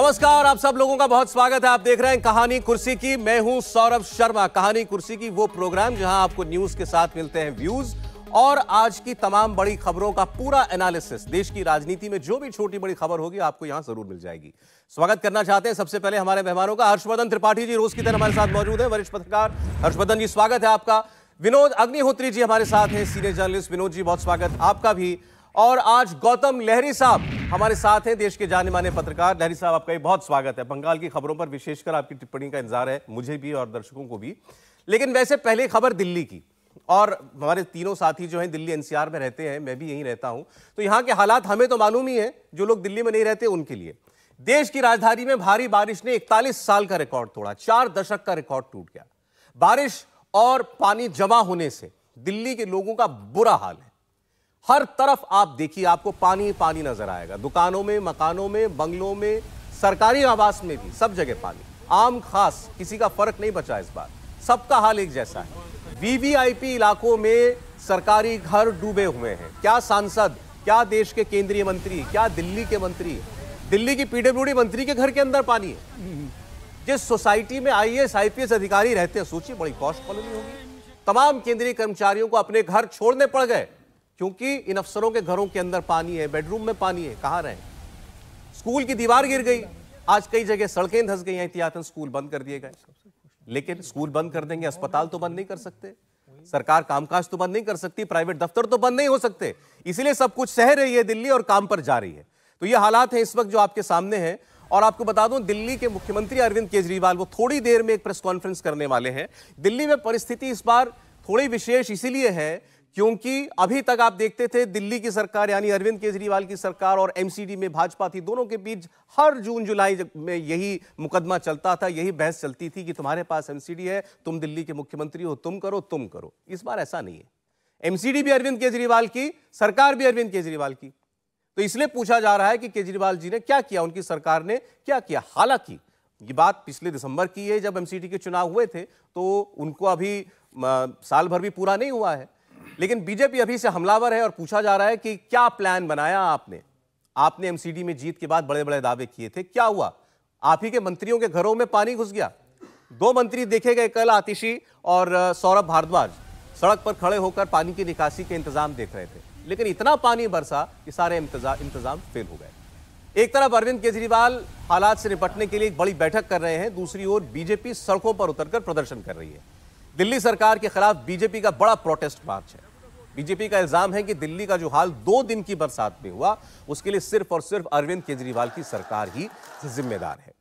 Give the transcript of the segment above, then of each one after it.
नमस्कार, आप सब लोगों का बहुत स्वागत है। आप देख रहे हैं कहानी कुर्सी की। मैं हूं सौरभ शर्मा। कहानी कुर्सी की वो प्रोग्राम जहां आपको न्यूज के साथ मिलते हैं व्यूज और आज की तमाम बड़ी खबरों का पूरा एनालिसिस। देश की राजनीति में जो भी छोटी बड़ी खबर होगी आपको यहां जरूर मिल जाएगी। स्वागत करना चाहते हैं सबसे पहले हमारे मेहमानों का। हर्षवर्धन त्रिपाठी जी रोज की तरह हमारे साथ मौजूद है, वरिष्ठ पत्रकार। हर्षवर्धन जी स्वागत है आपका। विनोद अग्निहोत्री जी हमारे साथ हैं, सीनियर जर्नलिस्ट। विनोद जी बहुत स्वागत आपका भी। और आज गौतम लहरी साहब हमारे साथ हैं, देश के जाने माने पत्रकार। लहरी साहब आपका भी बहुत स्वागत है। बंगाल की खबरों पर विशेषकर आपकी टिप्पणी का इंतजार है, मुझे भी और दर्शकों को भी। लेकिन वैसे पहले खबर दिल्ली की, और हमारे तीनों साथी जो हैं दिल्ली एनसीआर में रहते हैं, मैं भी यहीं रहता हूं, तो यहां के हालात हमें तो मालूम ही है, जो लोग दिल्ली में नहीं रहते उनके लिए। देश की राजधानी में भारी बारिश ने 41 साल का रिकॉर्ड तोड़ा, 4 दशक का रिकॉर्ड टूट गया। बारिश और पानी जमा होने से दिल्ली के लोगों का बुरा हाल है। हर तरफ आप देखिए, आपको पानी पानी नजर आएगा। दुकानों में, मकानों में, बंगलों में, सरकारी आवास में भी, सब जगह पानी। आम खास किसी का फर्क नहीं बचा इस बार, सबका हाल एक जैसा है। वीवीआईपी इलाकों में सरकारी घर डूबे हुए हैं। क्या सांसद, क्या देश के केंद्रीय मंत्री, क्या दिल्ली के मंत्री, दिल्ली की पीडब्ल्यूडी मंत्री के घर के अंदर पानी है। जिस सोसाइटी में आईएएस आईपीएस अधिकारी रहते हैं, सोचिए बड़ी पॉश कॉलोनी होगी। तमाम केंद्रीय कर्मचारियों को अपने घर छोड़ने पड़ गए क्योंकि इन अफसरों के घरों के अंदर पानी है, बेडरूम में पानी है। कहां रहे? स्कूल की दीवार गिर गई, आज कई जगह सड़कें धंस गई, एहतियातन स्कूल बंद कर दिए गए। लेकिन स्कूल बंद कर देंगे, अस्पताल तो बंद नहीं कर सकते, सरकार कामकाज तो बंद नहीं कर सकती, प्राइवेट दफ्तर तो बंद नहीं हो सकते। इसलिए सब कुछ सह रही है दिल्ली और काम पर जा रही है। तो ये हालात है इस वक्त जो आपके सामने हैं। और आपको बता दूं, दिल्ली के मुख्यमंत्री अरविंद केजरीवाल वो थोड़ी देर में एक प्रेस कॉन्फ्रेंस करने वाले हैं। दिल्ली में परिस्थिति इस बार थोड़ी विशेष इसीलिए है क्योंकि अभी तक आप देखते थे दिल्ली की सरकार यानी अरविंद केजरीवाल की सरकार और एमसीडी में भाजपा थी, दोनों के बीच हर जून जुलाई में यही मुकदमा चलता था, यही बहस चलती थी कि तुम्हारे पास एमसीडी है, तुम दिल्ली के मुख्यमंत्री हो, तुम करो तुम करो। इस बार ऐसा नहीं है। एमसीडी भी अरविंद केजरीवाल की, सरकार भी अरविंद केजरीवाल की। तो इसलिए पूछा जा रहा है कि केजरीवाल जी ने क्या किया, उनकी सरकार ने क्या किया। हालांकि ये बात पिछले दिसंबर की है जब एमसीडी के चुनाव हुए थे, तो उनको अभी साल भर भी पूरा नहीं हुआ है। लेकिन बीजेपी अभी से हमलावर है और पूछा जा रहा है कि क्या प्लान बनाया आपने एमसीडी में जीत के बाद बड़े बड़े दावे किए थे, क्या हुआ? आप ही के मंत्रियों के घरों में पानी घुस गया। 2 मंत्री देखे गए कल, आतिशी और सौरभ भारद्वाज, सड़क पर खड़े होकर पानी की निकासी के इंतजाम देख रहे थे। लेकिन इतना पानी बरसा कि सारे इंतजाम फेल हो गए। एक तरफ अरविंद केजरीवाल हालात से निपटने के लिए एक बड़ी बैठक कर रहे हैं, दूसरी ओर बीजेपी सड़कों पर उतरकर प्रदर्शन कर रही है। दिल्ली सरकार के खिलाफ बीजेपी का बड़ा प्रोटेस्ट मार्च है। बीजेपी का इल्जाम है कि दिल्ली का जो हाल 2 दिन की बरसात में हुआ, उसके लिए सिर्फ और सिर्फ अरविंद केजरीवाल की सरकार ही जिम्मेदार है।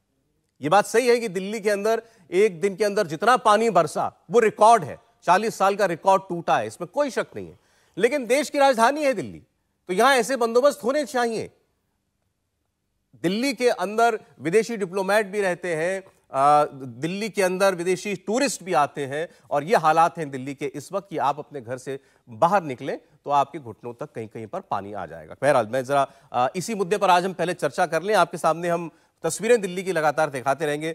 यह बात सही है कि दिल्ली के अंदर एक दिन के अंदर जितना पानी बरसा वो रिकॉर्ड है, 40 साल का रिकॉर्ड टूटा है, इसमें कोई शक नहीं है। लेकिन देश की राजधानी है दिल्ली, तो यहां ऐसे बंदोबस्त होने चाहिए। दिल्ली के अंदर विदेशी डिप्लोमेट भी रहते हैं, दिल्ली के अंदर विदेशी टूरिस्ट भी आते हैं, और ये हालात हैं दिल्ली के इस वक्त कि आप अपने घर से बाहर निकलें तो आपके घुटनों तक कहीं कहीं पर पानी आ जाएगा। बहरहाल मैं जरा इसी मुद्दे पर आज हम पहले चर्चा कर लें। आपके सामने हम तस्वीरें दिल्ली की लगातार दिखाते रहेंगे।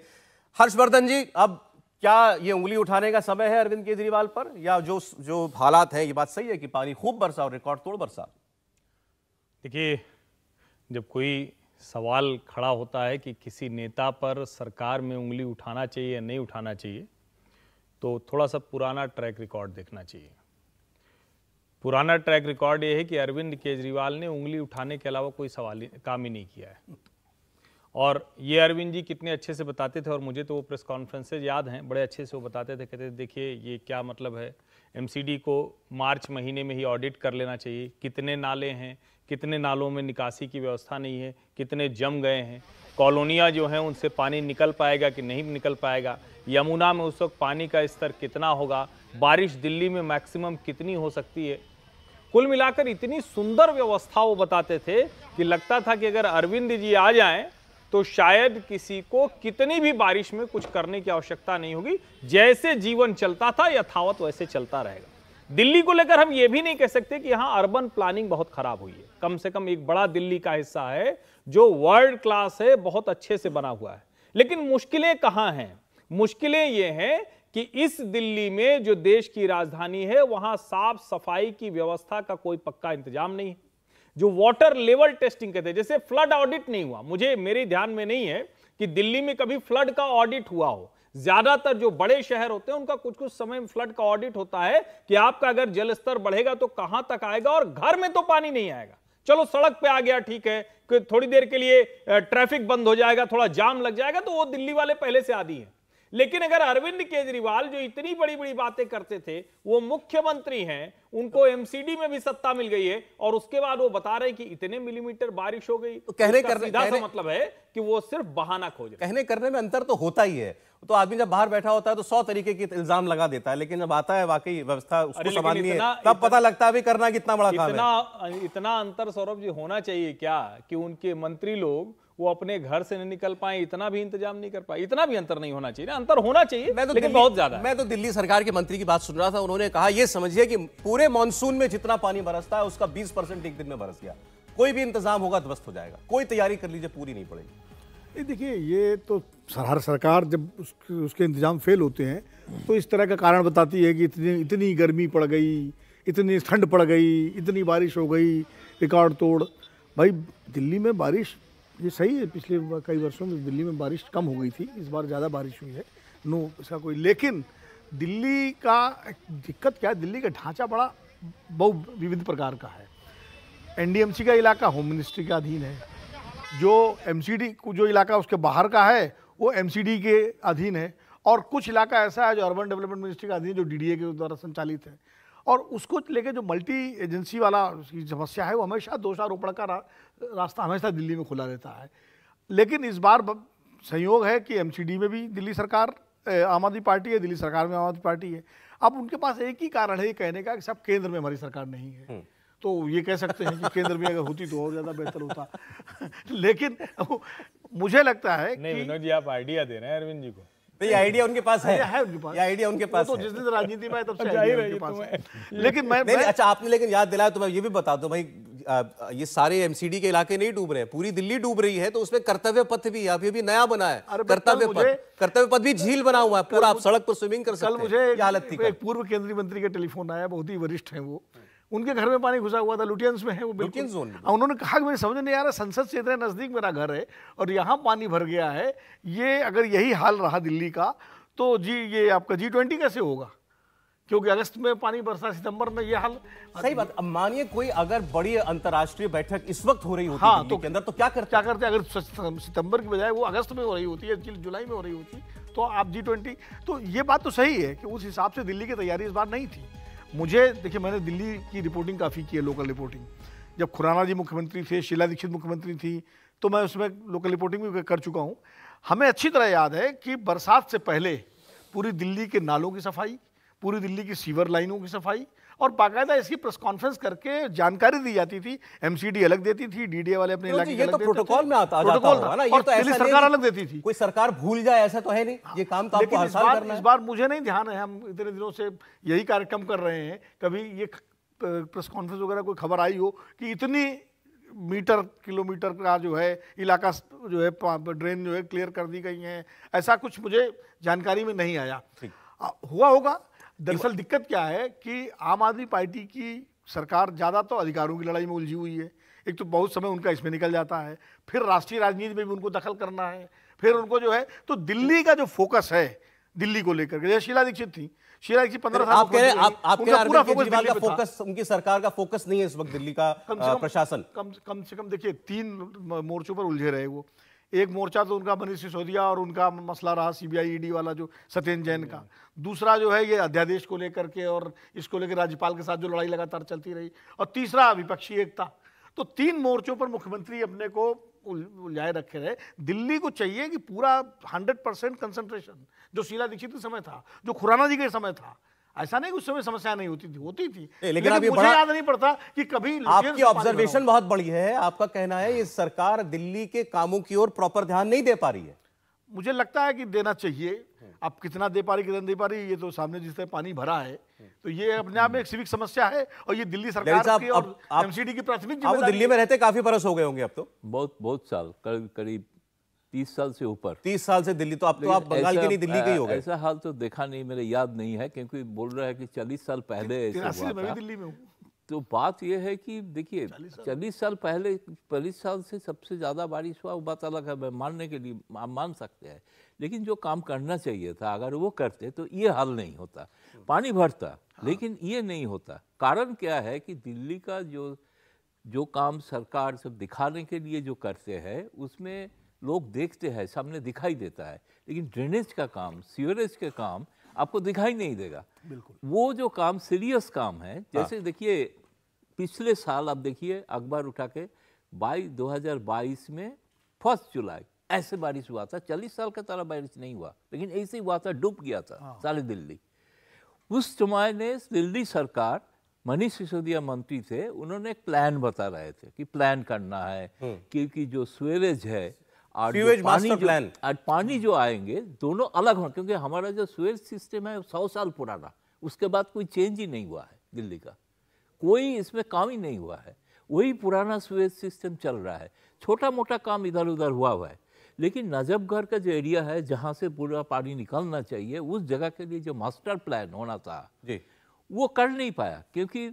हर्षवर्धन जी, अब क्या ये उंगली उठाने का समय है अरविंद केजरीवाल पर, या जो हालात हैं, ये बात सही है कि पानी खूब बरसा और रिकॉर्ड तोड़ बरसा? देखिए, जब कोई सवाल खड़ा होता है कि किसी नेता पर सरकार में उंगली उठाना चाहिए या नहीं उठाना चाहिए, तो थोड़ा सा पुराना ट्रैक रिकॉर्ड देखना चाहिए। पुराना ट्रैक रिकॉर्ड ये है कि अरविंद केजरीवाल ने उंगली उठाने के अलावा कोई काम ही नहीं किया है। और ये अरविंद जी कितने अच्छे से बताते थे, और मुझे तो वो प्रेस कॉन्फ्रेंसेज याद हैं, बड़े अच्छे से वो बताते थे। कहते थे देखिए ये क्या मतलब है, एमसीडी को मार्च महीने में ही ऑडिट कर लेना चाहिए, कितने नाले हैं, कितने नालों में निकासी की व्यवस्था नहीं है, कितने जम गए हैं, कॉलोनियाँ जो हैं उनसे पानी निकल पाएगा कि नहीं निकल पाएगा, यमुना में उस वक्त पानी का स्तर कितना होगा, बारिश दिल्ली में मैक्सिमम कितनी हो सकती है। कुल मिलाकर इतनी सुंदर व्यवस्था वो बताते थे कि लगता था कि अगर अरविंद जी आ जाएं तो शायद किसी को कितनी भी बारिश में कुछ करने की आवश्यकता नहीं होगी। जैसे जीवन चलता था यथावत वैसे चलता रहेगा। दिल्ली को लेकर हम ये भी नहीं कह सकते कि यहां अर्बन प्लानिंग बहुत खराब हुई है। कम से कम एक बड़ा दिल्ली का हिस्सा है जो वर्ल्ड क्लास है, बहुत अच्छे से बना हुआ है। लेकिन मुश्किलें कहां हैं? मुश्किलें ये हैं कि इस दिल्ली में जो देश की राजधानी है वहां साफ सफाई की व्यवस्था का कोई पक्का इंतजाम नहीं है। जो वाटर लेवल टेस्टिंग कहते हैं, जैसे फ्लड ऑडिट नहीं हुआ, मेरे ध्यान में नहीं है कि दिल्ली में कभी फ्लड का ऑडिट हुआ हो। ज्यादातर जो बड़े शहर होते हैं उनका कुछ कुछ समय में फ्लड का ऑडिट होता है कि आपका अगर जल स्तर बढ़ेगा तो कहां तक आएगा, और घर में तो पानी नहीं आएगा। चलो सड़क पे आ गया, ठीक है, कि थोड़ी देर के लिए ट्रैफिक बंद हो जाएगा, थोड़ा जाम लग जाएगा, तो वो दिल्ली वाले पहले से आदी हैं। लेकिन अगर अरविंद केजरीवाल जो इतनी बड़ी बड़ी बातें करते थे, वो मुख्यमंत्री हैं, उनको एमसीडी में भी सत्ता मिल गई है, और उसके बाद वो बता रहे कि इतने मिलीमीटर बारिश हो गई, तो कहने इसका सीधा सा मतलब है कि वो सिर्फ बहाना खोज रहे। कहने करने में अंतर तो होता ही है। तो आदमी जब बाहर बैठा होता है तो 100 तरीके के इल्जाम लगा देता है, लेकिन जब आता है वाकई व्यवस्था उसको संभालनी है, तब पता लगता है भी करना कितना बड़ा काम है। इतना अंतर सौरभ जी होना चाहिए क्या कि उनके मंत्री लोग वो अपने घर से नहीं निकल पाए, इतना भी इंतजाम नहीं कर पाए? इतना भी अंतर नहीं होना चाहिए ना, अंतर होना चाहिए, लेकिन बहुत ज्यादा। मैं तो दिल्ली सरकार के मंत्री की बात सुन रहा था, उन्होंने कहा ये समझिए कि पूरे मानसून में जितना पानी बरसता है उसका 20% एक दिन में बरस गया। कोई भी इंतजाम होगा ध्वस्त हो जाएगा, कोई तैयारी कर लीजिए पूरी नहीं पड़ेगी। देखिए, ये तो हर सरकार जब उसके इंतजाम फेल होते हैं तो इस तरह का कारण बताती है कि इतनी गर्मी पड़ गई, इतनी ठंड पड़ गई, इतनी बारिश हो गई, रिकॉर्ड तोड़। भाई दिल्ली में बारिश, ये सही है, पिछले कई वर्षों में दिल्ली में बारिश कम हो गई थी, इस बार ज़्यादा बारिश हुई है, नो इसका कोई। लेकिन दिल्ली का दिक्कत क्या है, दिल्ली का ढांचा बड़ा बहुत विविध प्रकार का है। एनडीएमसी का इलाका होम मिनिस्ट्री के अधीन है, जो एमसीडी जो इलाका उसके बाहर का है वो एमसीडी के अधीन है, और कुछ इलाका ऐसा है जो अर्बन डेवलपमेंट मिनिस्ट्री का अधीन है, जो डीडीए के द्वारा संचालित है। और उसको लेके जो मल्टी एजेंसी वाला उसकी समस्या है, वो हमेशा दोषारोपण का रास्ता हमेशा दिल्ली में खुला रहता है। लेकिन इस बार संयोग है कि एमसीडी में भी दिल्ली सरकार आम आदमी पार्टी है, दिल्ली सरकार में आम आदमी पार्टी है। अब उनके पास एक ही कारण है ये कहने का कि सब केंद्र में हमारी सरकार नहीं है, तो ये कह सकते हैं कि केंद्र में अगर होती तो और ज़्यादा बेहतर होता। लेकिन मुझे लगता है नहीं, विनोद जी आप आइडिया दे रहे हैं अरविंद जी को। तो ये आइडिया उनके पास है, उनके पास, ये आइडिया उनके पास तो है। जिस दिन राजनीति में है तब से जाहिर है उनके ये पास तो है। लेकिन मैं अच्छा, आपने लेकिन याद दिलाया तो मैं ये भी बता दूं भाई, ये सारे एमसीडी के इलाके नहीं डूब रहे हैं, पूरी दिल्ली डूब रही है। तो उसमें कर्तव्य पथ भी है, अभी भी नया बना है कर्तव्य पथ भी झील बना हुआ है पूरा, आप सड़क पर स्विमिंग कर सकते हैं। कल मुझे हालत थी, एक पूर्व केंद्रीय मंत्री का टेलीफोन आया, बहुत ही वरिष्ठ हैं वो, उनके घर में पानी घुसा हुआ था, लुटियंस में है वो, बिल्कुल जोन। उन्होंने कहा कि मुझे समझ नहीं आ रहा, संसद से इतने नजदीक मेरा घर है और यहाँ पानी भर गया है, ये अगर यही हाल रहा दिल्ली का तो जी ये आपका G20 कैसे होगा, क्योंकि अगस्त में पानी बरसा, सितंबर में ये हाल। सही बात। अब मानिए कोई अगर बड़ी अंतर्राष्ट्रीय बैठक इस वक्त हो रही होती हाँ, तो के अंदर, तो क्या करते अगर सितंबर की बजाय वो अगस्त में हो रही होती है, जुलाई में हो रही होती, तो आप G20, तो ये बात तो सही है कि उस हिसाब से दिल्ली की तैयारी इस बार नहीं थी। मुझे देखिए, मैंने दिल्ली की रिपोर्टिंग काफ़ी की है, लोकल रिपोर्टिंग। जब खुराना जी मुख्यमंत्री थे, शीला दीक्षित मुख्यमंत्री थी, तो मैं उसमें लोकल रिपोर्टिंग भी कर चुका हूँ। हमें अच्छी तरह याद है कि बरसात से पहले पूरी दिल्ली के नालों की सफाई, पूरी दिल्ली की सीवर लाइनों की सफाई, और बाकायदा इसकी प्रेस कॉन्फ्रेंस करके जानकारी दी जाती थी। एमसीडी अलग देती थी, डीडीए वाले अपने इलाके ये तो प्रोटोकॉल में आता जाता होगा ना, ये तो ऐसा सरकार अलग देती थी। कोई सरकार भूल जाए ऐसा तो है नहीं, ये काम तो आपको आसान करना है। इस बार मुझे नहीं ध्यान है, हम इतने दिनों से यही कार्यक्रम कर रहे हैं, कभी ये प्रेस कॉन्फ्रेंस वगैरह कोई खबर आई हो कि इतनी मीटर किलोमीटर का जो है इलाका जो है ड्रेन जो है क्लियर कर दी गई है, ऐसा कुछ मुझे जानकारी में नहीं आया। हुआ होगा। दरअसल दिक्कत क्या है कि आम आदमी पार्टी की सरकार ज़्यादा तो अधिकारों की लड़ाई में उलझी हुई है। एक तो बहुत समय उनका इसमें निकल जाता है, फिर राष्ट्रीय राजनीति में भी उनको दखल करना है, फिर उनको जो है, तो दिल्ली का जो फोकस है दिल्ली को लेकर के, जैसे शीला दीक्षित थी, शीला दीक्षित 15 साल आप कह रहे हैं पूरा फोकस, उनकी सरकार का फोकस नहीं है इस वक्त दिल्ली का प्रशासन। कम से कम देखिए 3 मोर्चों पर उलझे रहे वो। एक मोर्चा तो उनका मनीष सिसोदिया और उनका मसला रहा सीबीआई ईडी वाला जो सत्येंद्र जैन का, दूसरा जो है ये अध्यादेश को लेकर के और इसको लेकर राज्यपाल के साथ जो लड़ाई लगातार चलती रही, और तीसरा विपक्षी एकता। तो 3 मोर्चों पर मुख्यमंत्री अपने को उलझाए रखे रहे। दिल्ली को चाहिए कि पूरा 100% कंसंट्रेशन, जो शीला दीक्षित के समय था, जो खुराना जी के समय था, ऐसा नहीं उस समय समस्या नहीं होती थी। लेकिन अभी मुझे याद नहीं पड़ता कि कभी। आपकी ऑब्जर्वेशन बहुत बड़ी है, आपका कहना है ये सरकार दिल्ली के कामों की ओर प्रॉपर ध्यान नहीं दे पा रही है। मुझे लगता है कि देना चाहिए। अब कितना दे पा रही, कितना दे पा रही, ये तो सामने जिस तरह पानी भरा है, तो ये अपने आप में एक सिविक समस्या है, और ये दिल्ली सरकार की और एमसीडी की प्राथमिक जिम्मेदारी। आप दिल्ली में रहते काफी बरस हो गए होंगे अब तो। बहुत साल, करीब 30 साल से ऊपर। 30 साल से दिल्ली, तो आप बंगाल के नहीं दिल्ली के ही हो गए। ऐसा हाल तो देखा नहीं, मेरे याद नहीं है, क्योंकि बोल रहा है कि 40 साल पहले ऐसा हुआ था। दिल्ली में हूँ। तो बात यह है कि देखिए 40 साल पहले 40 साल से सबसे ज़्यादा बारिश हुआ, वो बात अलग है, मानने के लिए आप मान सकते हैं, लेकिन जो काम करना चाहिए था अगर वो करते तो ये हाल नहीं होता, पानी भरता, लेकिन ये नहीं होता। कारण क्या है कि दिल्ली का जो काम सरकार सब दिखाने के लिए जो करते हैं उसमें लोग देखते हैं, सामने दिखाई देता है, लेकिन ड्रेनेज का काम, सीवरेज के काम आपको दिखाई नहीं देगा। वो जो काम सीरियस काम है, जैसे देखिए पिछले साल आप देखिए अखबार उठा के 2022 में 1 जुलाई ऐसे बारिश हुआ था, 40 साल का तरह बारिश नहीं हुआ, लेकिन ऐसे ही हुआ था, डूब गया था सारी दिल्ली। उस समय ने दिल्ली सरकार, मनीष सिसोदिया मंत्री थे, उन्होंने एक प्लान बता रहे थे कि प्लान करना है क्योंकि जो सीवरेज है और पानी जो आएंगे दोनों अलग हों, क्योंकि हमारा जो सीवेज सिस्टम है 100 साल पुराना, उसके बाद कोई चेंज ही नहीं हुआ है दिल्ली का, कोई इसमें काम ही नहीं हुआ है, वही पुराना सीवेज सिस्टम चल रहा है। छोटा मोटा काम इधर उधर हुआ है, लेकिन नजफगढ़ का जो एरिया है जहाँ से पूरा पानी निकलना चाहिए, उस जगह के लिए जो मास्टर प्लान होना था जी, वो कर नहीं पाया, क्योंकि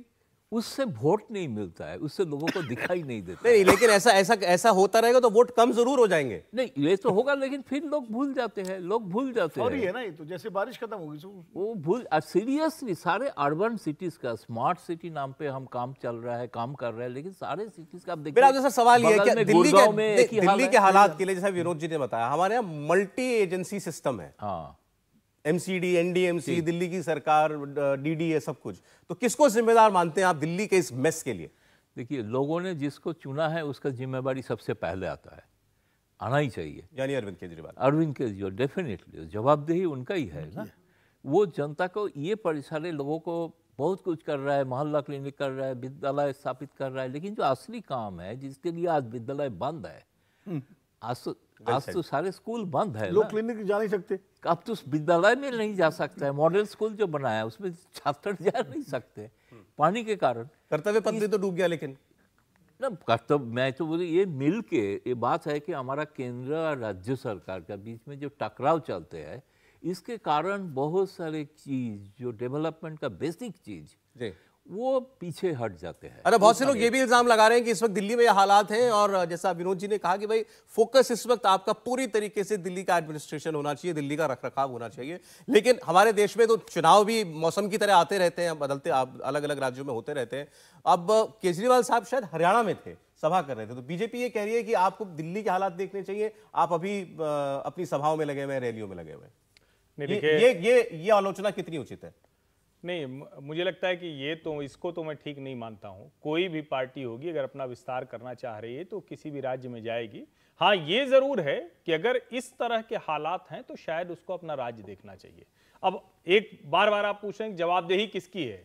उससे वोट नहीं मिलता है, उससे लोगों को दिखाई नहीं देता। नहीं, लेकिन ऐसा होता रहेगा तो वोट कम जरूर हो जाएंगे। नहीं, ये तो होगा, लेकिन फिर लोग भूल जाते हैं, और ये है ना, ये तो जैसे बारिश खत्म होगी वो भूल। सीरियसली सारे अर्बन सिटीज का स्मार्ट सिटी नाम पे हम काम चल रहा है, काम कर रहे हैं, लेकिन सारे सिटीज का आप देखिए। मेरा सवाल ये है कि दिल्ली के हालात के लिए, जैसा विनोद जी ने बताया, हमारे यहाँ मल्टी एजेंसी सिस्टम है। हाँ, MCD, NDMC, दिल्ली की सरकार, DDA, सब कुछ। तो किसको जिम्मेदार मानते हैं आप दिल्ली के इस मेस के लिए? देखिए, लोगों ने जिसको चुना है उसका जिम्मेदारी सबसे पहले आता है, आना ही चाहिए, यानी अरविंद केजरीवाल। अरविंद केजरीवाल डेफिनेटली जवाबदेही उनका ही है ना। वो जनता को, ये सारे लोगों को बहुत कुछ कर रहा है, मोहल्ला क्लिनिक कर रहा है, विद्यालय स्थापित कर रहा है, लेकिन जो असली काम है जिसके लिए आज विद्यालय बंद है, आज तो सारे स्कूल बंद है, लोग क्लिनिक जा नहीं सकते, अब तो विद्यालय में नहीं जा सकता है, मॉडल स्कूल जो बनाया उसमें छात्र जा नहीं सकते पानी के कारण। कर्तव्य पथ भी तो डूब गया, लेकिन ना कर्तव्य, मैं तो बोली ये मिल के, ये बात है कि हमारा केंद्र और राज्य सरकार के बीच में जो टकराव चलते हैं, इसके कारण बहुत सारे चीज जो डेवलपमेंट का बेसिक चीज वो पीछे हट जाते हैं। अरे बहुत से लोग ये भी इल्जाम लगा रहे हैं कि इस वक्त दिल्ली में ये हालात हैं, और जैसा विनोद जी ने कहा कि भाई फोकस इस वक्त आपका पूरी तरीके से दिल्ली का एडमिनिस्ट्रेशन होना चाहिए, दिल्ली का रखरखाव होना चाहिए। लेकिन हमारे देश में तो चुनाव भी मौसम की तरह आते रहते हैं, बदलते, अलग अलग राज्यों में होते रहते हैं। अब केजरीवाल साहब शायद हरियाणा में थे, सभा कर रहे थे, तो बीजेपी ये कह रही है कि आपको दिल्ली के हालात देखने चाहिए, आप अभी अपनी सभाओं में लगे हुए, रैलियों में लगे हुए। ये आलोचना कितनी उचित है? नहीं, मुझे लगता है कि ये तो, इसको तो मैं ठीक नहीं मानता हूँ। कोई भी पार्टी होगी अगर अपना विस्तार करना चाह रही है तो किसी भी राज्य में जाएगी। हाँ, ये जरूर है कि अगर इस तरह के हालात हैं तो शायद उसको अपना राज्य देखना चाहिए। अब एक बार आप पूछ रहे हैं जवाबदेही किसकी है,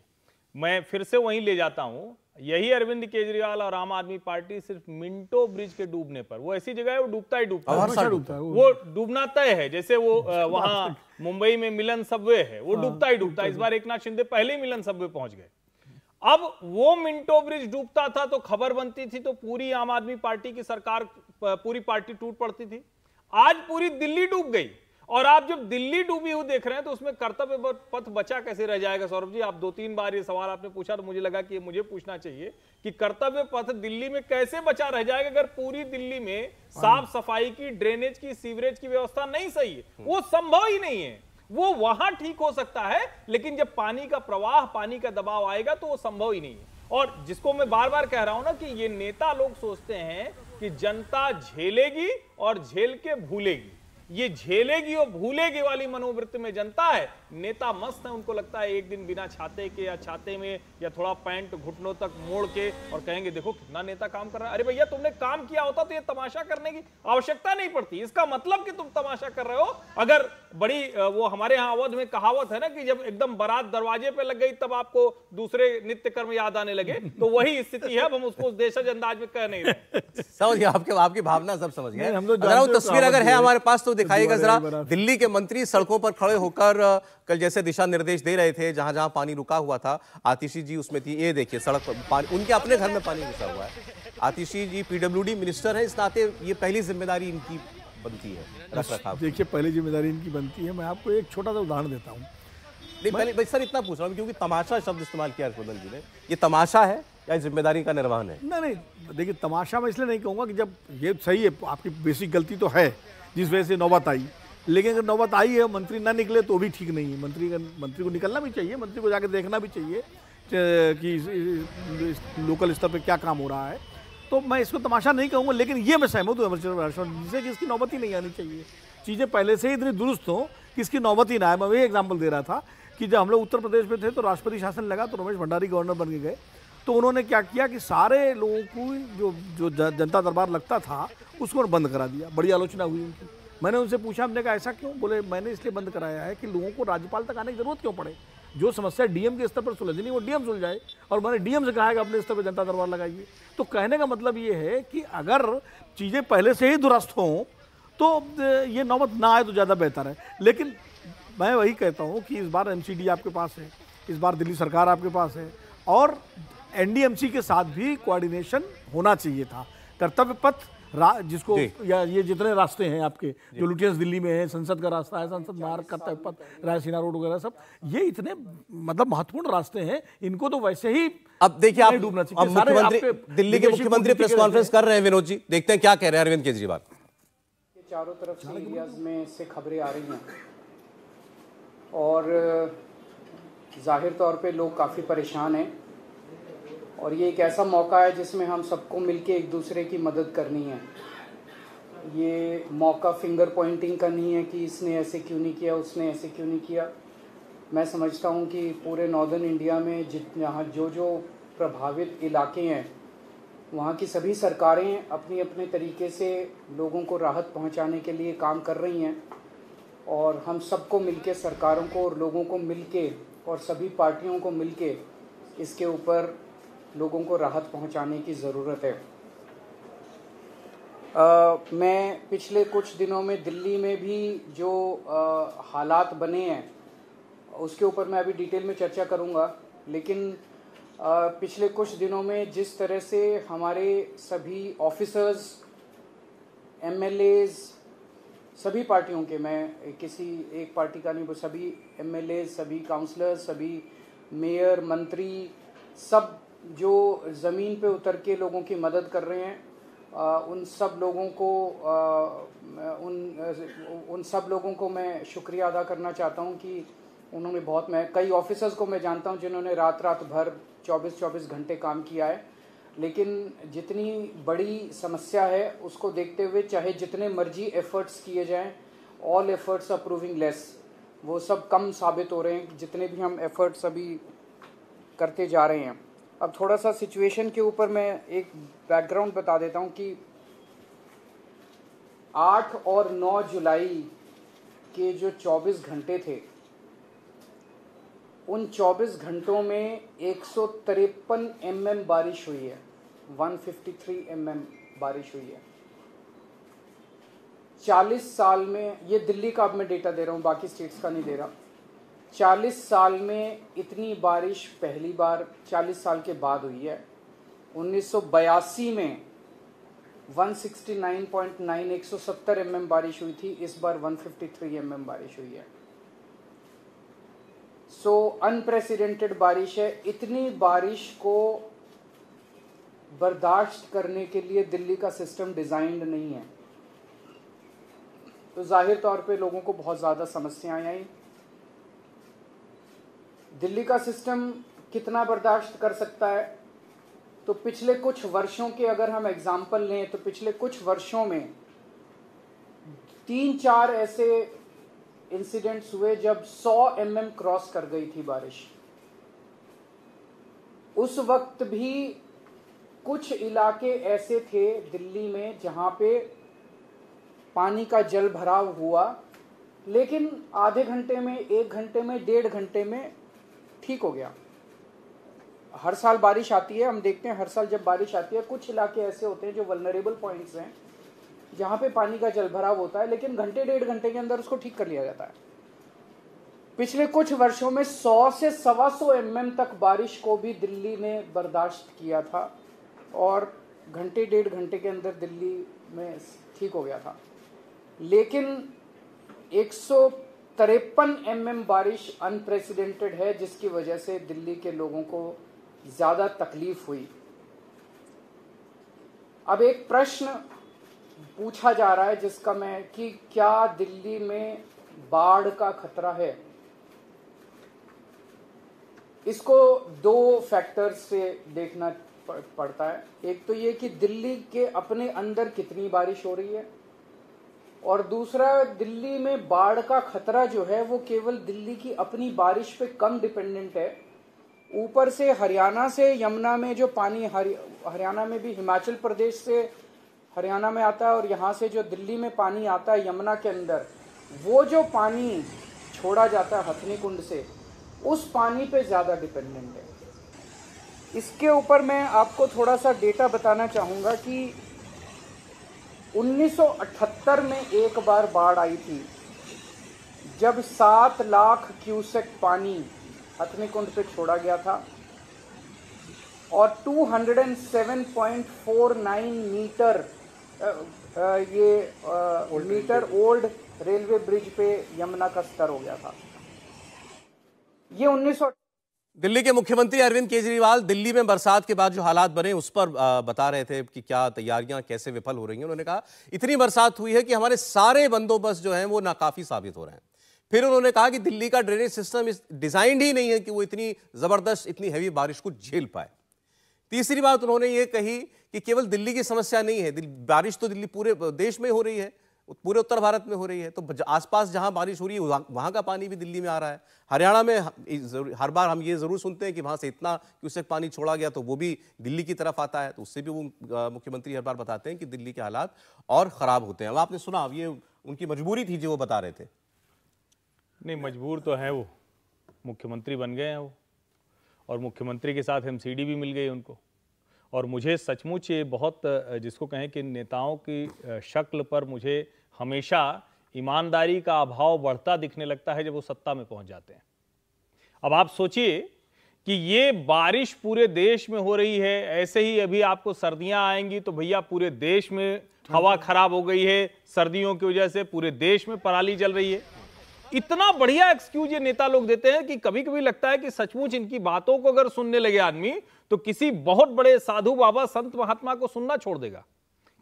मैं फिर से वहीं ले जाता हूं। यही अरविंद केजरीवाल और आम आदमी पार्टी सिर्फ मिंटो ब्रिज के डूबने पर, वो ऐसी जगह है वो डूबता ही डूबता है, वो डूबना तय है। जैसे वो वहां मुंबई में मिलन सबवे है, वो डूबता ही डूबता है। इस बार एकनाथ शिंदे पहले ही मिलन सबवे पहुंच गए। अब वो मिंटो ब्रिज डूबता था तो खबर बनती थी, तो पूरी आम आदमी पार्टी की सरकार, पूरी पार्टी टूट पड़ती थी। आज पूरी दिल्ली डूब गई, और आप जब दिल्ली डूबी हुई देख रहे हैं तो उसमें कर्तव्य पथ बचा कैसे रह जाएगा? सौरभ जी, आप 2-3 बार ये सवाल आपने पूछा तो मुझे लगा कि ये मुझे पूछना चाहिए कि कर्तव्य पथ दिल्ली में कैसे बचा रह जाएगा अगर पूरी दिल्ली में साफ सफाई की, ड्रेनेज की, सीवरेज की व्यवस्था नहीं सही है। वो संभव ही नहीं है। वो वहां ठीक हो सकता है, लेकिन जब पानी का प्रवाह, पानी का दबाव आएगा तो वो संभव ही नहीं है। और जिसको मैं बार बार कह रहा हूं ना कि ये नेता लोग सोचते हैं कि जनता झेलेगी और झेल के भूलेगी। ये झेलेगी और भूलेगी वाली मनोवृत्ति में जनता है। नेता मस्त है, उनको लगता है एक दिन बिना छाते के या छाते में या थोड़ा पैंट घुटनों तक मोड़ के और कहेंगे देखो कितना नेता काम कर रहा है। अरे भैया, तुमने काम किया होता तो ये तमाशा करने की आवश्यकता नहीं पड़ती। इसका मतलब कि तुम तमाशा कर रहे हो। अगर बड़ी वो हमारे यहाँ अवध में कहावत है ना कि जब एकदम बारात दरवाजे पे लग गई तब आपको दूसरे नित्य कर्म याद आने लगे, तो वही स्थिति है। अब हम उसको देशज अंदाज में कह नहीं रहे। समझ गए, आपकी भावना सब समझ गए। अगर वो तस्वीर अगर है हमारे पास तो दिखाइएगा जरा। दिल्ली के मंत्री सड़कों पर खड़े होकर कल जैसे दिशा निर्देश दे रहे थे, जहां जहां पानी रुका हुआ था। आतिशी जी उसमें थी, ये देखिए सड़क पर पानी, उनके अपने घर में पानी घुसा हुआ है। आतिशी जी PWD मिनिस्टर है, इस नाते ये पहली जिम्मेदारी इनकी बनती है रखरखाव। देखिए, पहली जिम्मेदारी इनकी बनती है। मैं आपको एक छोटा सा उदाहरण देता हूँ। नहीं, पहले सर इतना पूछ रहा हूँ क्योंकि तमाशा शब्द इस्तेमाल किया हर्षवर्धन जी ने, ये तमाशा है या जिम्मेदारी का निर्वहन है? नहीं, देखिए तमाशा मैं इसलिए नहीं कहूँगा कि जब ये सही है, आपकी बेसिक गलती तो है जिस वजह से नौबत आई, लेकिन अगर नौबत आई है मंत्री ना निकले तो भी ठीक नहीं है। मंत्री को निकलना भी चाहिए, मंत्री को जाकर देखना भी चाहिए कि लोकल स्तर पर क्या काम हो रहा है। तो मैं इसको तमाशा नहीं कहूँगा, लेकिन ये मैं सहमत हूँ हर्षवर्धन से कि इसकी नौबत ही नहीं आनी चाहिए। चीज़ें पहले से ही इतनी दुरुस्त हों कि इसकी नौबत ही ना आए। मैं वही एग्जाम्पल दे रहा था कि जब हम लोग उत्तर प्रदेश में थे तो राष्ट्रपति शासन लगा तो रमेश भंडारी गवर्नर बन के गए, तो उन्होंने क्या किया कि सारे लोगों को जो जनता दरबार लगता था उसको बंद करा दिया। बड़ी आलोचना हुई उनकी। मैंने उनसे पूछा, हमने कहा ऐसा क्यों? बोले मैंने इसलिए बंद कराया है कि लोगों को राज्यपाल तक आने की जरूरत क्यों पड़े, जो समस्या डीएम के स्तर पर सुलझनी वो डीएम सुलझाए, और मैंने डीएम से कहा है कि अपने स्तर पर जनता दरबार लगाइए। तो कहने का मतलब ये है कि अगर चीज़ें पहले से ही दुरुस्त हों तो ये नौबत ना आए तो ज़्यादा बेहतर है। लेकिन मैं वही कहता हूँ कि इस बार एमसीडी आपके पास है, इस बार दिल्ली सरकार आपके पास है, और एनडीएमसी के साथ भी कोऑर्डिनेशन होना चाहिए था। कर्तव्य पथ जिसको या ये जितने रास्ते हैं आपके जो लुटियंस दिल्ली में है, संसद का रास्ता है, संसद मार्ग, कर्तव्य पथ, रायसीना रोड वगैरह सब, ये इतने मतलब महत्वपूर्ण रास्ते हैं, इनको तो वैसे ही अब देखिए आप डूबना अब चाहिए। मुख्यमंत्री, दिल्ली के मुख्यमंत्री प्रेस कॉन्फ्रेंस कर रहे हैं विनोद जी, देखते हैं क्या कह रहे हैं अरविंद केजरीवाल। चारों तरफ से एरियाज में से खबरें आ रही हैं और जाहिर तौर पे लोग काफ़ी परेशान हैं, और ये एक ऐसा मौका है जिसमें हम सबको मिलके एक दूसरे की मदद करनी है। ये मौका फिंगर पॉइंटिंग का नहीं है कि इसने ऐसे क्यों नहीं किया, उसने ऐसे क्यों नहीं किया। मैं समझता हूँ कि पूरे नॉर्दर्न इंडिया में जहाँ जो प्रभावित इलाके हैं वहाँ की सभी सरकारें अपनी अपने तरीके से लोगों को राहत पहुँचाने के लिए काम कर रही हैं, और हम सबको मिलके, सरकारों को और लोगों को मिलके और सभी पार्टियों को मिलके इसके ऊपर लोगों को राहत पहुंचाने की ज़रूरत है। मैं पिछले कुछ दिनों में दिल्ली में भी जो हालात बने हैं उसके ऊपर मैं अभी डिटेल में चर्चा करूंगा, लेकिन पिछले कुछ दिनों में जिस तरह से हमारे सभी ऑफिसर्स, एमएलएज, सभी पार्टियों के, मैं किसी एक पार्टी का नहीं, सभी एमएलएज, सभी काउंसलर्स, सभी मेयर, मंत्री, सब जो ज़मीन पे उतर के लोगों की मदद कर रहे हैं, उन सब लोगों को उन सब लोगों को मैं शुक्रिया अदा करना चाहता हूं कि उन्होंने बहुत, मैं कई ऑफिसर्स को मैं जानता हूं जिन्होंने रात भर 24-24 घंटे काम किया है, लेकिन जितनी बड़ी समस्या है उसको देखते हुए चाहे जितने मर्जी एफर्ट्स किए जाएं, all efforts are proving less, वो सब कम साबित हो रहे हैं जितने भी हम एफर्ट्स अभी करते जा रहे हैं। अब थोड़ा सा सिचुएशन के ऊपर मैं एक बैकग्राउंड बता देता हूं कि 8 और 9 जुलाई के जो 24 घंटे थे, उन 24 घंटों में 153 mm बारिश हुई है, 153 mm बारिश हुई है। 40 साल में, ये दिल्ली का अब मैं डेटा दे रहा हूँ, बाकी स्टेट्स का नहीं दे रहा, 40 साल में इतनी बारिश पहली बार 40 साल के बाद हुई है। 1982 में 169.9 170 mm बारिश हुई थी, इस बार 153 mm बारिश हुई है। सो अनप्रेसिडेंटेड बारिश है। इतनी बारिश को बर्दाश्त करने के लिए दिल्ली का सिस्टम डिजाइंड नहीं है, तो जाहिर तौर पे लोगों को बहुत ज़्यादा समस्याएं आई। दिल्ली का सिस्टम कितना बर्दाश्त कर सकता है, तो पिछले कुछ वर्षों के अगर हम एग्जाम्पल लें तो पिछले कुछ वर्षों में 3-4 ऐसे इंसिडेंट्स हुए जब 100 mm क्रॉस कर गई थी बारिश। उस वक्त भी कुछ इलाके ऐसे थे दिल्ली में जहां पे पानी का जल भराव हुआ, लेकिन आधे घंटे में, 1 घंटे में, 1.5 घंटे में ठीक हो गया। हर साल बारिश आती है, हम देखते हैं हर साल जब बारिश आती है कुछ इलाके ऐसे होते हैं जो वल्नरेबल पॉइंट्स हैं जहां पे पानी का जलभराव होता है, लेकिन घंटे 1.5 घंटे के अंदर उसको ठीक कर लिया जाता है। पिछले कुछ वर्षों में 100 से 125 mm तक बारिश को भी दिल्ली ने बर्दाश्त किया था और घंटे 1.5 घंटे के अंदर दिल्ली में ठीक हो गया था। लेकिन 53 mm बारिश अनप्रेसिडेंटेड है, जिसकी वजह से दिल्ली के लोगों को ज्यादा तकलीफ हुई। अब एक प्रश्न पूछा जा रहा है जिसका मैं कि क्या दिल्ली में बाढ़ का खतरा है। इसको दो फैक्टर्स से देखना पड़ता है। एक तो ये कि दिल्ली के अपने अंदर कितनी बारिश हो रही है, और दूसरा दिल्ली में बाढ़ का खतरा जो है वो केवल दिल्ली की अपनी बारिश पे कम डिपेंडेंट है। ऊपर से हरियाणा से यमुना में जो पानी हरियाणा में भी हिमाचल प्रदेश से हरियाणा में आता है, और यहाँ से जो दिल्ली में पानी आता है यमुना के अंदर, वो जो पानी छोड़ा जाता है हथनी कुंड से, उस पानी पे ज़्यादा डिपेंडेंट है। इसके ऊपर मैं आपको थोड़ा सा डेटा बताना चाहूँगा कि 1978 में एक बार बाढ़ आई थी, जब 7 लाख क्यूसेक पानी हथनी कुंड पे छोड़ा गया था, और 207.49 metre metre old railway bridge पे यमुना का स्तर हो गया था। ये 1900। दिल्ली के मुख्यमंत्री अरविंद केजरीवाल दिल्ली में बरसात के बाद जो हालात बने उस पर बता रहे थे कि क्या तैयारियां कैसे विफल हो रही हैं। उन्होंने कहा इतनी बरसात हुई है कि हमारे सारे बंदोबस्त जो हैं वो नाकाफी साबित हो रहे हैं। फिर उन्होंने कहा कि दिल्ली का ड्रेनेज सिस्टम डिजाइंड ही नहीं है कि वो इतनी जबरदस्त इतनी हैवी बारिश को झेल पाए। तीसरी बात उन्होंने ये कही कि केवल दिल्ली की समस्या नहीं है, बारिश तो दिल्ली पूरे देश में हो रही है, पूरे उत्तर भारत में हो रही है, तो आसपास जहां बारिश हो रही है वहां का पानी भी दिल्ली में आ रहा है। हरियाणा में हर बार हम ये जरूर सुनते हैं कि वहां से इतना क्यूसेक पानी छोड़ा गया तो वो भी दिल्ली की तरफ आता है, तो उससे भी वो मुख्यमंत्री हर बार बताते हैं कि दिल्ली के हालात और खराब होते हैं। अब आपने सुना, अब ये उनकी मजबूरी थी जो वो बता रहे थे। नहीं, मजबूर तो है, वो मुख्यमंत्री बन गए हैं वो, और मुख्यमंत्री के साथ एमसीडी भी मिल गई उनको। और मुझे सचमुच ये बहुत, जिसको कहें कि नेताओं की शक्ल पर मुझे हमेशा ईमानदारी का अभाव बढ़ता दिखने लगता है जब वो सत्ता में पहुंच जाते हैं। अब आप सोचिए कि ये बारिश पूरे देश में हो रही है, ऐसे ही अभी आपको सर्दियां आएंगी तो भैया पूरे देश में हवा खराब हो गई है, सर्दियों की वजह से पूरे देश में पराली जल रही है। इतना बढ़िया एक्सक्यूज ये नेता लोग देते हैं कि कभी कभी लगता है कि सचमुच इनकी बातों को अगर सुनने लगे आदमी तो किसी बहुत बड़े साधु बाबा संत महात्मा को सुनना छोड़ देगा,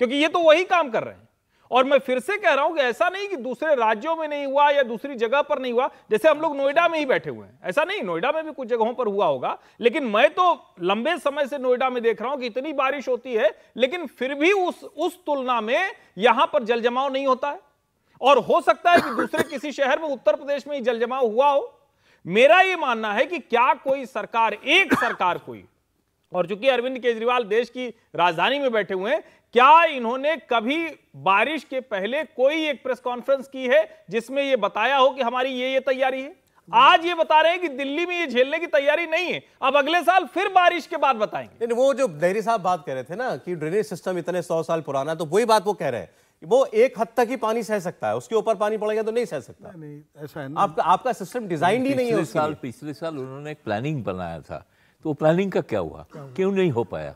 क्योंकि ये तो वही काम कर रहे हैं। और मैं फिर से कह रहा हूं कि ऐसा नहीं कि दूसरे राज्यों में नहीं हुआ या दूसरी जगह पर नहीं हुआ, जैसे हम लोग नोएडा में ही बैठे हुए हैं, ऐसा नहीं, नोएडा में भी कुछ जगहों पर हुआ होगा, लेकिन मैं तो लंबे समय से नोएडा में देख रहा हूं कि इतनी बारिश होती है लेकिन फिर भी उस तुलना में यहां पर जल जमाव नहीं होता है। और हो सकता है कि दूसरे किसी शहर में, उत्तर प्रदेश में ही जल जमाव हुआ हो। मेरा यह मानना है कि क्या कोई सरकार, एक सरकार कोई, और चूंकि अरविंद केजरीवाल देश की राजधानी में बैठे हुए हैं, क्या इन्होंने कभी बारिश के पहले कोई एक प्रेस कॉन्फ्रेंस की है जिसमें यह बताया हो कि हमारी ये तैयारी है? आज ये बता रहे हैं कि दिल्ली में ये झेलने की तैयारी नहीं है, अब अगले साल फिर बारिश के बाद बताएंगे। वो जो देहरी साहब बात कह रहे थे ना कि ड्रेनेज सिस्टम इतने 100 साल पुराना है, तो वही बात वो कह रहे हैं, वो एक हद तक ही पानी सह सकता है, उसके ऊपर पानी पड़ेगा तो नहीं सह सकता। नहीं, ऐसा है ना, आपका सिस्टम डिजाइन ही नहीं है उसके लिए। पिछले साल उन्होंने एक प्लानिंग बनाया था, तो वो प्लानिंग का क्या हुआ? क्यों नहीं हो पाया?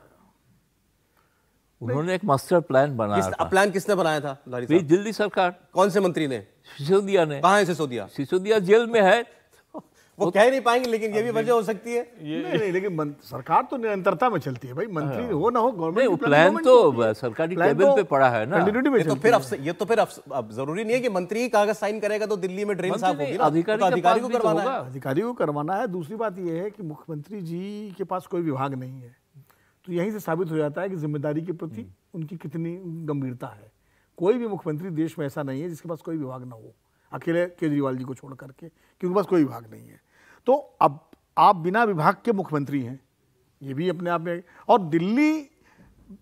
उन्होंने एक मास्टर प्लान बनाया था। प्लान किसने बनाया था? दिल्ली सरकार। कौन से मंत्री ने? सिसोदिया ने। कहाँ है सिसोदिया? सिसोदिया जेल में है, वो कह नहीं पाएंगे, लेकिन ये भी वजह हो सकती है। नहीं, लेकिन सरकार तो निरंतरता में चलती है भाई, मंत्री हो ना हो, गवर्नमेंट प्लान तो सरकारी टेबल पे पड़ा है ना। कंटिन्यूटी ये तो फिर अब जरूरी नहीं है कि मंत्री कागज साइन करेगा तो दिल्ली में ड्रेन साफ होगी ना, अधिकारी को करवाना है। अधिकारी को करवाना है। दूसरी बात यह है कि मुख्यमंत्री जी के पास कोई विभाग नहीं है, तो यहीं से साबित हो जाता है कि जिम्मेदारी के प्रति उनकी कितनी गंभीरता है। कोई भी मुख्यमंत्री देश में ऐसा नहीं है जिसके पास कोई विभाग ना हो, अकेले केजरीवाल जी को छोड़ करके, क्योंकि उनके पास कोई विभाग नहीं है। तो अब आप बिना विभाग के मुख्यमंत्री हैं, ये भी अपने आप में। और दिल्ली,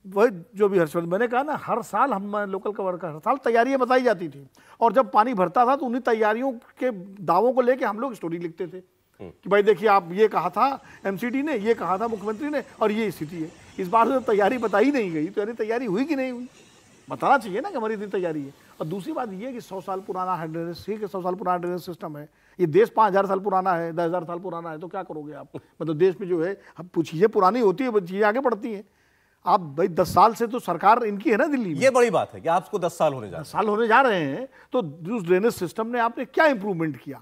वही जो भी हर्षवर्धन मैंने कहा ना, हर साल हम लोकल का वर्कर, हर साल तैयारियां बताई जाती थी, और जब पानी भरता था तो उन्हीं तैयारियों के दावों को लेके हम लोग स्टोरी लिखते थे कि भाई देखिए, आप ये कहा था एमसीडी ने, ये कहा था मुख्यमंत्री ने, और ये स्थिति है। इस बार तो तैयारी बताई नहीं गई, तो यानी तैयारी हुई कि नहीं हुई, बताना चाहिए ना कि हमारी इतनी तैयारी है। और दूसरी बात ये है कि 100 साल पुराना ड्रेनेज, ठीक है, 100 साल पुराना ड्रेनेज सिस्टम है, ये देश 5000 साल पुराना है, 10,000 साल पुराना है, तो क्या करोगे आप? मतलब देश में जो है, अब चीज़ें पुरानी होती है, चीज़ें आगे बढ़ती हैं। आप भाई 10 साल से तो सरकार इनकी है ना दिल्ली में, ये बड़ी बात है कि आपको 10 साल होने जा रहे 10 साल होने जा रहे हैं, तो उस ड्रेनेज सिस्टम ने आपने क्या इंप्रूवमेंट किया?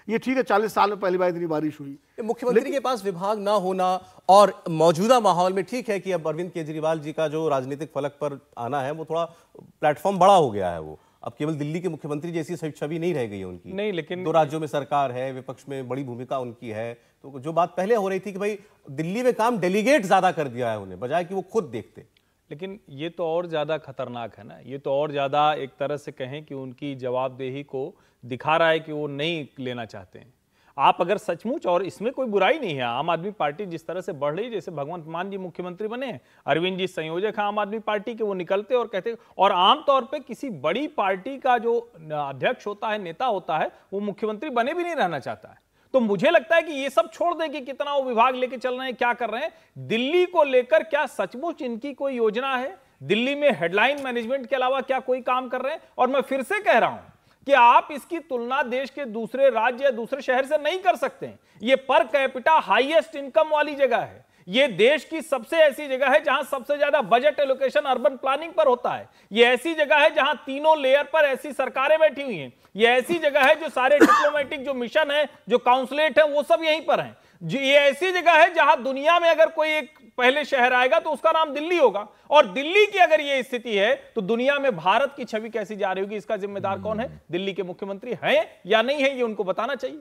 ये ठीक है 40 साल में पहली बार इतनी बारिश हुई। हैं। मुख्यमंत्री के पास विभाग ना होना और मौजूदा माहौल में ठीक है कि अब अरविंद केजरीवाल जी का जो राजनीतिक फलक पर आना है वो थोड़ा प्लेटफॉर्म बड़ा हो गया है, वो अब केवल दिल्ली के मुख्यमंत्री जैसी छवि नहीं रह गई है उनकी। नहीं, लेकिन 2 राज्यों में सरकार है, विपक्ष में बड़ी भूमिका उनकी है, तो जो बात पहले हो रही थी कि भाई दिल्ली में काम डेलीगेट ज्यादा कर दिया है उन्हें, बजाय कि वो खुद देखते। लेकिन ये तो और ज़्यादा खतरनाक है ना, ये तो और ज़्यादा एक तरह से कहें कि उनकी जवाबदेही को दिखा रहा है कि वो नहीं लेना चाहते हैं। आप अगर सचमुच, और इसमें कोई बुराई नहीं है, आम आदमी पार्टी जिस तरह से बढ़ रही है, जैसे भगवंत मान जी मुख्यमंत्री बने हैं, अरविंद जी संयोजक हैं आम आदमी पार्टी के, वो निकलते और कहते, और आमतौर पे किसी बड़ी पार्टी का जो अध्यक्ष होता है, नेता होता है, वो मुख्यमंत्री बने भी नहीं रहना चाहता है। तो मुझे लगता है कि ये सब छोड़ दें कि कितना वो विभाग लेके चल रहे हैं, क्या कर रहे हैं। दिल्ली को लेकर क्या सचमुच इनकी कोई योजना है? दिल्ली में हेडलाइन मैनेजमेंट के अलावा क्या कोई काम कर रहे हैं? और मैं फिर से कह रहा हूं कि आप इसकी तुलना देश के दूसरे राज्य या दूसरे शहर से नहीं कर सकते हैं। ये पर कैपिटा हाईएस्ट इनकम वाली जगह है, ये देश की सबसे ऐसी जगह है जहां सबसे ज्यादा बजट एलोकेशन अर्बन प्लानिंग पर होता है, ये ऐसी जगह है जहां तीनों लेयर पर ऐसी सरकारें बैठी हुई हैं, ये ऐसी जगह है जो सारे डिप्लोमेटिक जो मिशन है, जो काउंसलेट है, वो सब यहीं पर हैं। ये ऐसी जगह है जहां दुनिया में अगर कोई एक पहले शहर आएगा तो उसका नाम दिल्ली होगा, और दिल्ली की अगर ये स्थिति है तो दुनिया में भारत की छवि कैसी जा रही होगी? इसका जिम्मेदार कौन है? दिल्ली के मुख्यमंत्री हैं या नहीं है, ये उनको बताना चाहिए।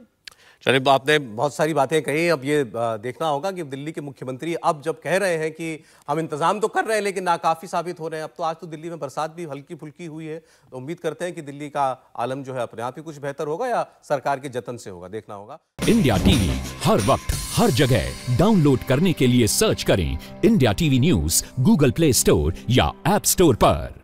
चलिए, आपने बहुत सारी बातें कही, अब ये देखना होगा कि दिल्ली के मुख्यमंत्री अब जब कह रहे हैं कि हम इंतजाम तो कर रहे हैं लेकिन नाकाफी साबित हो रहे हैं। अब तो आज तो दिल्ली में बरसात भी हल्की फुल्की हुई है, तो उम्मीद करते हैं कि दिल्ली का आलम जो है अपने आप ही कुछ बेहतर होगा या सरकार के जतन से होगा, देखना होगा। इंडिया टीवी हर वक्त हर जगह डाउनलोड करने के लिए सर्च करें India TV news Google play store या ऐप स्टोर पर।